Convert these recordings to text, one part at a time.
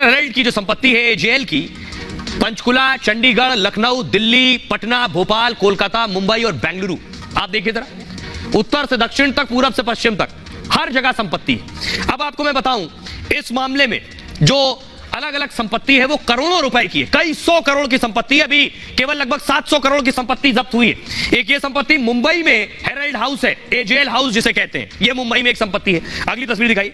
Herald की जो संपत्ति है एजेएल की, पंचकुला, चंडीगढ़, लखनऊ, दिल्ली, पटना, भोपाल, कोलकाता, मुंबई और बेंगलुरु, आप देखिए जरा, उत्तर से दक्षिण तक, पूरब से पश्चिम तक, हर जगह संपत्ति है। अब आपको मैं बताऊं, इस मामले में जो अलग अलग संपत्ति है वो करोड़ों रुपए की है, कई सौ करोड़ की संपत्ति है। अभी केवल लगभग 700 करोड़ की संपत्ति जब्त हुई है। एक ये संपत्ति मुंबई में हेराल्ड हाउस है, एजेएल हाउस जिसे कहते हैं, ये मुंबई में एक संपत्ति है। अगली तस्वीर दिखाई,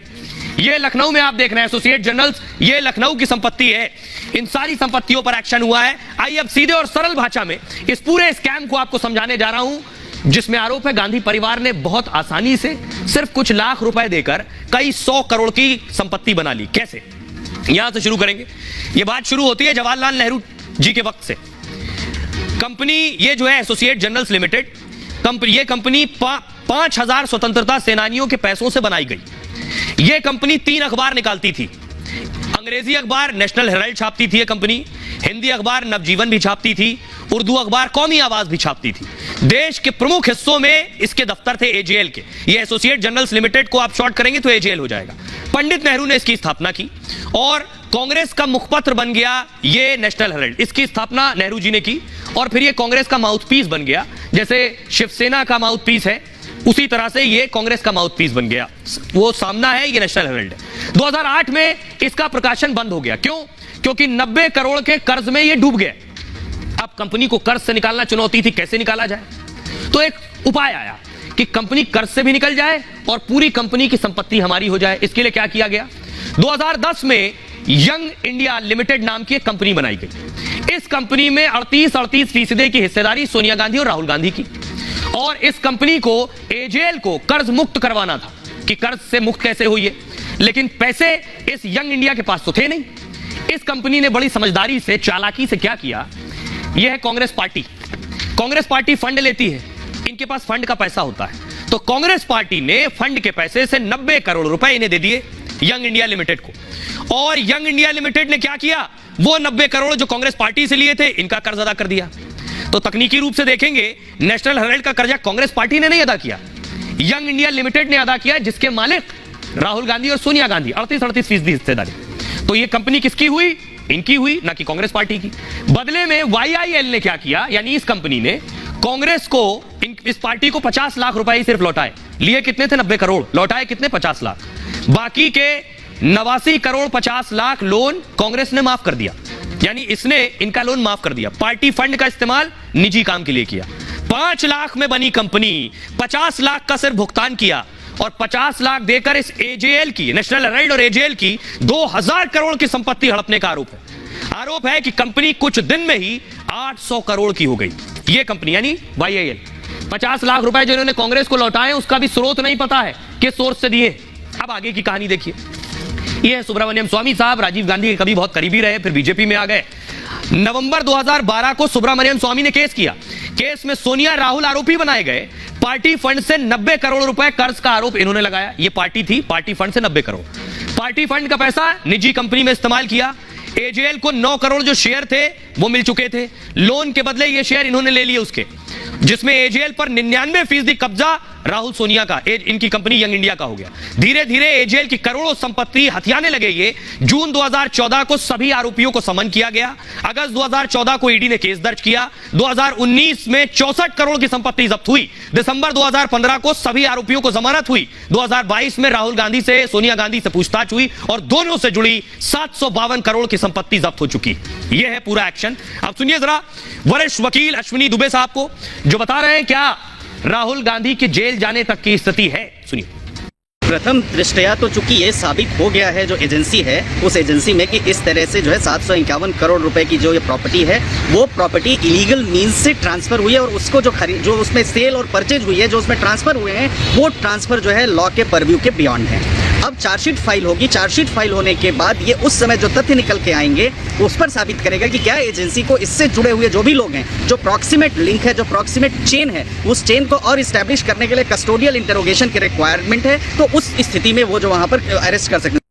ये लखनऊ में आप देख रहे हैं एसोसिएट जर्नल्स, ये लखनऊ की संपत्ति है। इन सारी संपत्तियों पर एक्शन हुआ है। आइए अब सीधे और सरल भाषा में इस पूरे स्कैम को आपको समझाने जा रहा हूं, जिसमें आरोप है गांधी परिवार ने बहुत आसानी से सिर्फ कुछ लाख रुपए देकर कई 100 करोड़ की संपत्ति बना ली। कैसे, यहां से शुरू करेंगे। यह बात शुरू होती है जवाहरलाल नेहरू जी के वक्त से। कंपनी ये जो है एसोसिएट जर्नल्स लिमिटेड, ये कंपनी 5000 स्वतंत्रता सेनानियों के पैसों से बनाई गई। यह कंपनी 3 अखबार निकालती थी। अंग्रेजी अखबार नेशनल हेराल्ड छापती थी यह कंपनी, हिंदी अखबार नवजीवन भी छापती थी, उर्दू अखबार कौमी आवाज भी छापती थी। देश के प्रमुख हिस्सों में इसके दफ्तर थे एजेएल के। ये एसोसिएट जर्नल्स लिमिटेड को आप शॉर्ट करेंगे तो एजेएल हो जाएगा। पंडित नेहरू ने इसकी स्थापना की और कांग्रेस का मुखपत्र बन गया ये नेशनल हेराल्ड। इसकी स्थापना नेहरू जी ने की और फिर ये कांग्रेस का माउथपीस बन गया। जैसे शिवसेना का माउथपीस है, उसी तरह से ये कांग्रेस का माउथपीस बन गया। वो सामना है, ये नेशनल हेराल्ड है। 2008 में इसका प्रकाशन बंद हो गया। क्यों? क्योंकि 90 करोड़ के कर्ज में ये डूब गए। अब कंपनी को कर्ज से निकालना चुनौती थी, कैसे निकाला जाए? तो एक उपाय आया कि कंपनी कर्ज से भी निकल जाए और पूरी कंपनी की संपत्ति हमारी हो जाए। इसके लिए क्या किया गया? 2010 में यंग इंडिया लिमिटेड नाम की एक कंपनी बनाई गई। इस कंपनी में 38% की हिस्सेदारी सोनिया गांधी और राहुल गांधी की। और इस कंपनी को एजेएल को कर्ज मुक्त करवाना था कि कर्ज से मुक्त कैसे हुई है, लेकिन पैसे इस यंग इंडिया के पास तो थे नहीं। इस कंपनी ने बड़ी समझदारी से, चालाकी से क्या किया, यह है Congress party. Congress party fund लेती है, इनके पास फंड का पैसा होता है, तो कांग्रेस पार्टी ने फंड के पैसे से 90 करोड़ रुपए इन्हें दे दिए यंग इंडिया लिमिटेड को। और यंग इंडिया लिमिटेड ने क्या किया, वो 90 करोड़ जो कांग्रेस पार्टी से लिए थे इनका कर्ज अदा कर दिया। तो तकनीकी रूप से देखेंगे, नेशनल हेराल्ड का कर्जा कांग्रेस पार्टी ने नहीं अदा किया, यंग इंडिया लिमिटेड ने अदा किया, जिसके मालिक राहुल गांधी और सोनिया गांधी, 38% हिस्सेदारी। तो ये कंपनी किसकी हुई? इनकी हुई, ना कि कांग्रेस पार्टी की। बदले में वाईआईएल ने क्या किया, यानी इस कंपनी ने कांग्रेस को, इस पार्टी को 50 लाख रुपए ही सिर्फ लौटाए। लिए कितने थे? 90 करोड़। लौटाए कितने? 50 लाख। बाकी के 89 करोड़ 50 लाख लोन कांग्रेस ने माफ कर दिया, यानी इसने इनका लोन माफ कर दिया। पार्टी फंड का इस्तेमाल निजी काम के लिए किया। 5 लाख में बनी कंपनी 50 लाख का सिर्फ भुगतान किया और 50 लाख देकर इस एजेएल की, नेशनल हेराल्ड और एजेएल की 2000 करोड़ की संपत्ति हड़पने का आरोप है। आरोप है कि कंपनी कुछ दिन में ही 800 करोड़ की हो गई। यह कंपनी यानी वाईआईएल 50 लाख रुपए जो इन्होंने कांग्रेस को लौटाए, उसका भी स्रोत नहीं पता है, किस सोर्स से दिए। अब आगे की कहानी देखिए। यह है सुब्रमण्यम स्वामी साहब, राजीव गांधी के कभी बहुत करीबी रहे, फिर बीजेपी में आ गए। नवंबर 2012 को सुब्रमण्यम स्वामी ने केस किया। केस में सोनिया, राहुल आरोपी बनाए गए। पार्टी फंड से 90 करोड़ रुपए कर्ज का आरोप इन्होंने लगाया। यह पार्टी थी, पार्टी फंड से 90 करोड़। पार्टी फंड का पैसा निजी कंपनी में इस्तेमाल किया। एजेएल को 9 करोड़ जो शेयर थे वो मिल चुके थे। लोन के बदले ये शेयर इन्होंने ले लिए उसके, जिसमें एजेएल पर 99% कब्जा राहुल सोनिया का, इनकी कंपनी यंग इंडिया का हो गया। धीरे धीरे एजेएल की करोड़ों संपत्ति हथियाने लगे ये। जून 2014 को सभी आरोपियों को समन किया गया। अगस्त 2014 को ईडी ने केस दर्ज किया। 2019 में 64 करोड़ की संपत्ति जब्त हुई। दिसंबर 2015 को सभी आरोपियों को जमानत हुई। 2022 में राहुल गांधी से, सोनिया गांधी से पूछताछ हुई और दोनों से जुड़ी 752 करोड़ की संपत्ति जब्त हो चुकी। यह है पूरा एक्शन। अब सुनिए जरा वरिष्ठ वकील अश्विनी दुबे साहब को, जो बता रहे हैं क्या राहुल गांधी के जेल जाने तक की स्थिति है। सुनिए। प्रथम दृष्टया तो चूंकि ये साबित हो गया है जो एजेंसी है, उस एजेंसी में कि इस तरह से जो है 751 करोड़ रुपए की जो ये प्रॉपर्टी है, वो प्रॉपर्टी इलीगल मींस से ट्रांसफर हुई है और उसको जो उसमें सेल और परचेज हुई है, जो उसमें ट्रांसफर हुए हैं, वो ट्रांसफर जो है लॉ के परव्यू के बियॉन्ड है। अब चार्जशीट फाइल होगी। चार्जशीट फाइल होने के बाद ये उस समय जो तथ्य निकल के आएंगे उस पर साबित करेगा कि क्या एजेंसी को इससे जुड़े हुए जो भी लोग हैं, जो प्रॉक्सिमेट लिंक है, जो प्रॉक्सिमेट चेन है, उस चेन को और इस्टेब्लिश करने के लिए कस्टोडियल इंटरोगेशन की रिक्वायरमेंट है। तो उस स्थिति में वो जो वहाँ पर अरेस्ट कर सकते हैं।